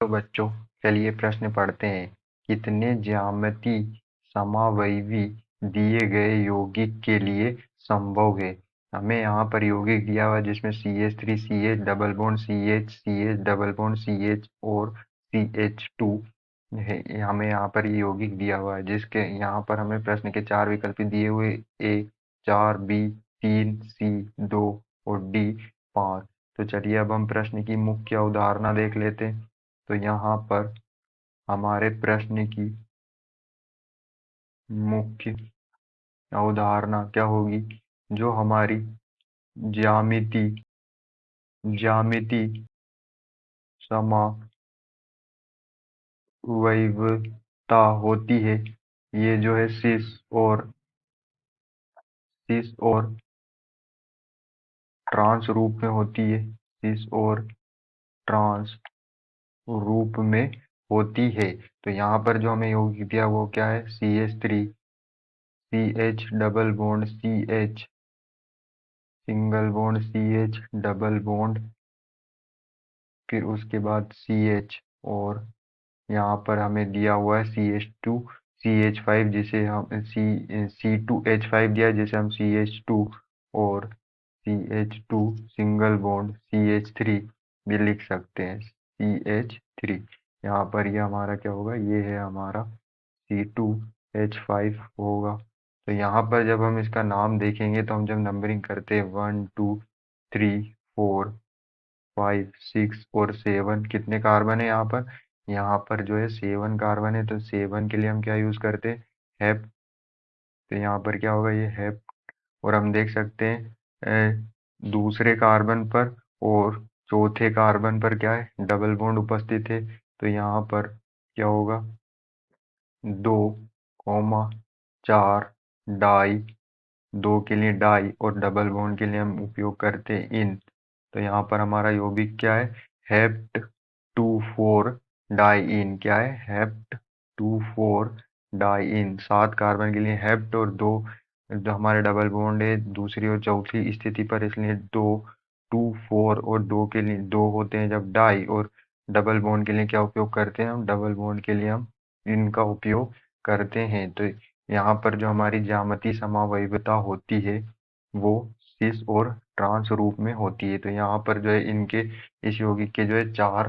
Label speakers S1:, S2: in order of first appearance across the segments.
S1: तो बच्चों, चलिए प्रश्न पढ़ते हैं। कितने ज्यामिति समावयवी दिए गए यौगिक के लिए संभव है? हमें यहाँ पर यौगिक दिया हुआ है जिसमें CH3 CH double bond CH CH double bond CH और CH2 है। हमें यहाँ पर ये यौगिक दिया हुआ है जिसके यहाँ पर हमें प्रश्न के 4 विकल्प दिए हुए A 4 B 3 C 2 और D 5। तो चलिए अब हम प्रश्न की मुख्य अवधारणा देख लेते हैं। तो यहाँ पर हमारे प्रश्न की मुख्य अवधारणा क्या होगी? जो हमारी ज्यामिति ज्यामिति समावयवता होती है, ये जो है सिस और ट्रांस रूप में होती है। सिस और ट्रांस रूप में होती है। तो यहाँ पर जो हमें यौगिक दिया वो क्या है? CH3 CH double bond CH single bond CH double bond, फिर उसके बाद CH, और यहाँ पर हमें दिया हुआ है CH2 CH5 जिसे हम C2H5 दिया है जिसे हम CH2 और CH2 सिंगल बॉन्ड CH3 भी लिख सकते हैं। CH3 यहाँ पर ये हमारा क्या होगा? ये है हमारा C2H5 होगा। तो यहाँ पर जब हम इसका नाम देखेंगे तो हम जब नंबरिंग करते हैं 1 2 3 4 5 6 और 7, कितने कार्बन है यहाँ पर? यहाँ पर जो है 7 कार्बन है। तो 7 के लिए हम क्या यूज करते हैं? हैप। तो यहाँ पर क्या होगा? ये हैप। और हम देख सकते हैं दूसरे कार्बन पर और चौथे कार्बन पर क्या है? डबल बॉन्ड उपस्थित है। तो यहाँ पर क्या होगा? 2, 4 डाई, 2 के लिए डाई और डबल बॉन्ड के लिए हम उपयोग करते हैं इन। तो यहाँ पर हमारा यौगिक क्या है? हेप्ट 2 4 डाई इन। क्या है? हेप्ट 2 4 डाई इन। 7 कार्बन के लिए हेप्ट और 2 जो हमारे डबल बॉन्ड है दूसरी और चौथी स्थिति पर, इसलिए 2 4 और 2 के लिए 2 होते हैं जब डाई। और डबल बॉन्ड के लिए क्या उपयोग करते हैं हम? डबल बॉन्ड के लिए हम इनका उपयोग करते हैं। तो यहाँ पर जो हमारी ज्यामिति समावयवता होती है वो सिस और ट्रांस रूप में होती है। तो यहाँ पर जो है इनके इस यौगिक के जो है चार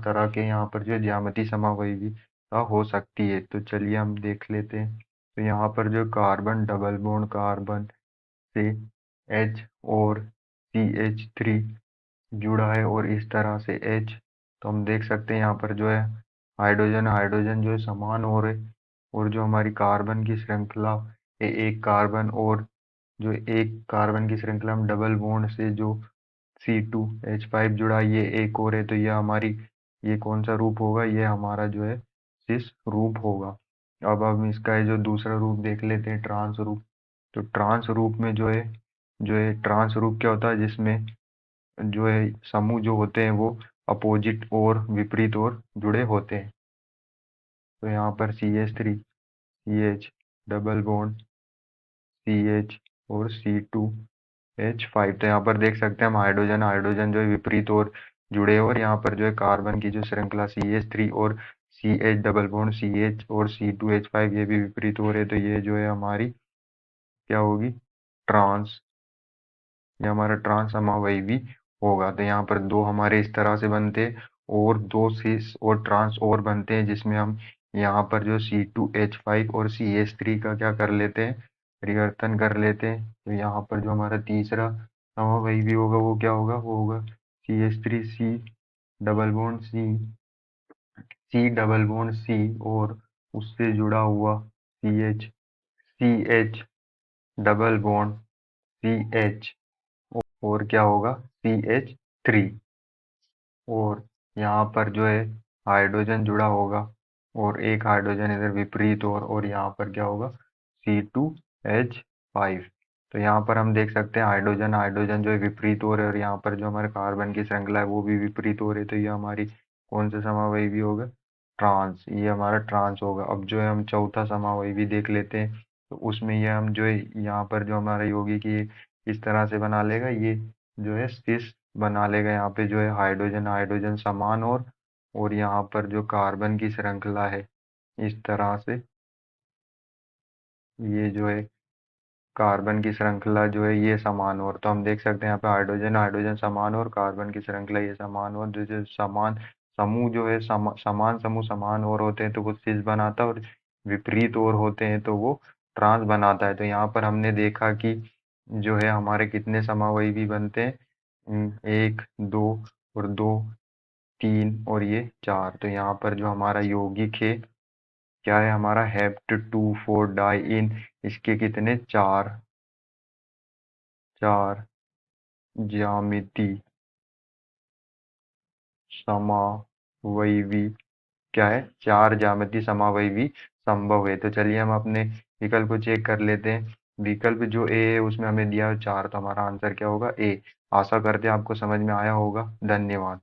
S1: तरह के यहाँ पर जो है ज्यामिति समावयवता हो सकती है। तो चलिए हम देख लेते हैं। तो यहाँ पर जो कार्बन डबल बॉन्ड कार्बन से H और CH3 जुड़ा है और इस तरह से H, तो हम देख सकते हैं यहाँ पर जो है हाइड्रोजन हाइड्रोजन जो है समान हो रहे। और जो हमारी कार्बन की श्रृंखला है, एक कार्बन और जो एक कार्बन की श्रृंखला में डबल बॉन्ड से जो C2H5 जुड़ा, ये एक और है। तो यह हमारी ये कौन सा रूप होगा? ये हमारा जो है सिस रूप होगा। अब हम इसका जो दूसरा रूप देख लेते हैं, ट्रांस रूप। तो ट्रांस रूप में जो है ट्रांस रूप क्या होता है? जिसमें जो है समूह जो होते हैं वो अपोजिट और विपरीत और जुड़े होते हैं। तो यहाँ पर CH3 CH double bond CH और C2H5। तो यहाँ पर देख सकते हैं हम हाइड्रोजन हाइड्रोजन जो है विपरीत और जुड़े, और यहाँ पर जो है कार्बन की जो श्रृंखला CH3 और CH डबल बॉन्ड CH और C2H5 ये भी विपरीत हो रहे। तो ये जो है हमारी क्या होगी? ट्रांस। ये हमारा ट्रांस समावयवी होगा। तो यहाँ पर दो हमारे इस तरह से बनते हैं और दो सिस और ट्रांस और बनते हैं, जिसमें हम यहाँ पर जो C2H5 और CH3 का क्या कर लेते हैं? परिवर्तन कर लेते हैं। तो यहाँ पर जो हमारा तीसरा समावयवी होगा वो क्या होगा? वो होगा CH3 C double bond C double bond C और उससे जुड़ा हुआ CH डबल बॉन्ड CH और क्या होगा? CH3। और यहाँ पर जो है हाइड्रोजन जुड़ा होगा और एक हाइड्रोजन इधर विपरीत और यहाँ पर क्या होगा? C2H5। तो यहाँ पर हम देख सकते हैं हाइड्रोजन हाइड्रोजन जो है विपरीत हो रहे, और यहाँ पर जो हमारे कार्बन की श्रृंखला है वो भी विपरीत हो रही। तो ये हमारी कौन सा समावयवी होगा? ट्रांस। ये हमारा ट्रांस होगा। अब जो है हम चौथा समावयवी देख लेते हैं। तो उसमें ये हम जो है यहाँ पर जो हमारा यौगिक ये इस तरह से बना लेगा। ये जो है सिस बना लेगा। यहाँ पे जो है हाइड्रोजन हाइड्रोजन समान और यहाँ पर जो कार्बन की श्रृंखला है इस तरह से, ये जो है कार्बन की श्रृंखला जो है ये समान और, तो हम देख सकते हैं यहाँ पे हाइड्रोजन हाइड्रोजन समान और कार्बन की श्रृंखला ये समान और, जो जो समान समूह जो है समान समूह समान और होते हैं तो वो सिस बनाता है, और विपरीत और होते हैं तो वो ट्रांस बनाता है। तो यहाँ पर हमने देखा कि जो है हमारे कितने समावयवी बनते हैं, एक दो और दो तीन और ये चार। तो यहाँ पर जो हमारा यौगिक है क्या है हमारा, हेप्ट टू फोर डाई इन, इसके कितने चार, चार ज्यामिति समावयवी, क्या है चार ज्यामिति समावयवी संभव है। तो चलिए हम अपने विकल्प को चेक कर लेते हैं। विकल्प जो ए है उसमें हमें दिया है चार, तो हमारा आंसर क्या होगा ए। आशा करते हैं आपको समझ में आया होगा। धन्यवाद।